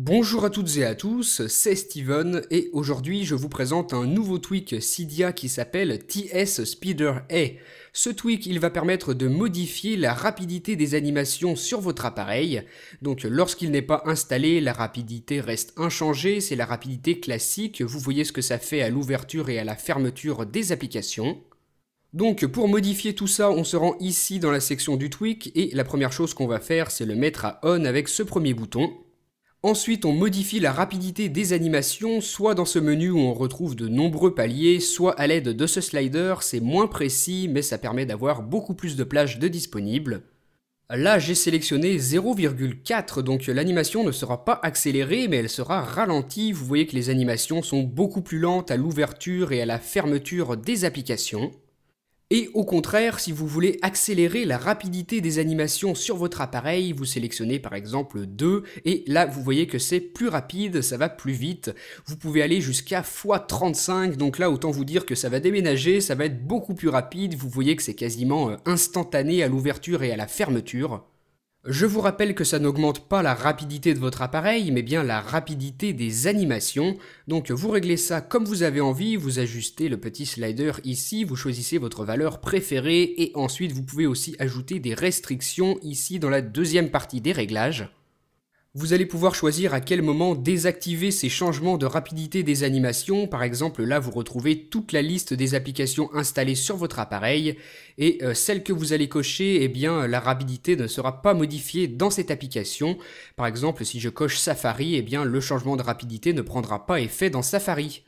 Bonjour à toutes et à tous, c'est Steven et aujourd'hui je vous présente un nouveau tweak Cydia qui s'appelle TS Speeder A. Ce tweak il va permettre de modifier la rapidité des animations sur votre appareil. Donc lorsqu'il n'est pas installé, la rapidité reste inchangée, c'est la rapidité classique, vous voyez ce que ça fait à l'ouverture et à la fermeture des applications. Donc pour modifier tout ça, on se rend ici dans la section du tweak et la première chose qu'on va faire c'est le mettre à on avec ce premier bouton. Ensuite, on modifie la rapidité des animations, soit dans ce menu où on retrouve de nombreux paliers, soit à l'aide de ce slider, c'est moins précis, mais ça permet d'avoir beaucoup plus de plages de disponibles. Là, j'ai sélectionné 0,4, donc l'animation ne sera pas accélérée, mais elle sera ralentie. Vous voyez que les animations sont beaucoup plus lentes à l'ouverture et à la fermeture des applications. Et au contraire, si vous voulez accélérer la rapidité des animations sur votre appareil, vous sélectionnez par exemple 2, et là vous voyez que c'est plus rapide, ça va plus vite. Vous pouvez aller jusqu'à x35, donc là autant vous dire que ça va déménager, ça va être beaucoup plus rapide, vous voyez que c'est quasiment instantané à l'ouverture et à la fermeture. Je vous rappelle que ça n'augmente pas la rapidité de votre appareil, mais bien la rapidité des animations. Donc vous réglez ça comme vous avez envie, vous ajustez le petit slider ici, vous choisissez votre valeur préférée et ensuite vous pouvez aussi ajouter des restrictions ici dans la deuxième partie des réglages. Vous allez pouvoir choisir à quel moment désactiver ces changements de rapidité des animations. Par exemple, là, vous retrouvez toute la liste des applications installées sur votre appareil. Et celle que vous allez cocher, eh bien, la rapidité ne sera pas modifiée dans cette application. Par exemple, si je coche Safari, eh bien, le changement de rapidité ne prendra pas effet dans Safari.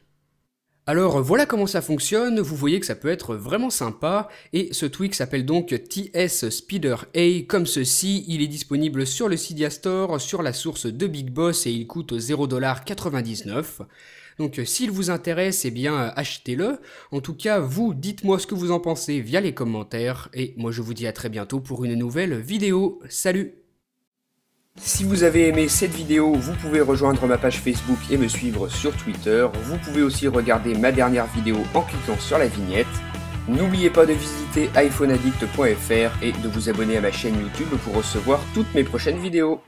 Alors voilà comment ça fonctionne, vous voyez que ça peut être vraiment sympa, et ce tweak s'appelle donc TS Speeder A comme ceci, il est disponible sur le Cydia Store, sur la source de Big Boss et il coûte 0,99$. Donc s'il vous intéresse, eh bien achetez-le. En tout cas, vous, dites-moi ce que vous en pensez via les commentaires, et moi je vous dis à très bientôt pour une nouvelle vidéo. Salut! Si vous avez aimé cette vidéo, vous pouvez rejoindre ma page Facebook et me suivre sur Twitter. Vous pouvez aussi regarder ma dernière vidéo en cliquant sur la vignette. N'oubliez pas de visiter iPhoneaddict.fr et de vous abonner à ma chaîne YouTube pour recevoir toutes mes prochaines vidéos.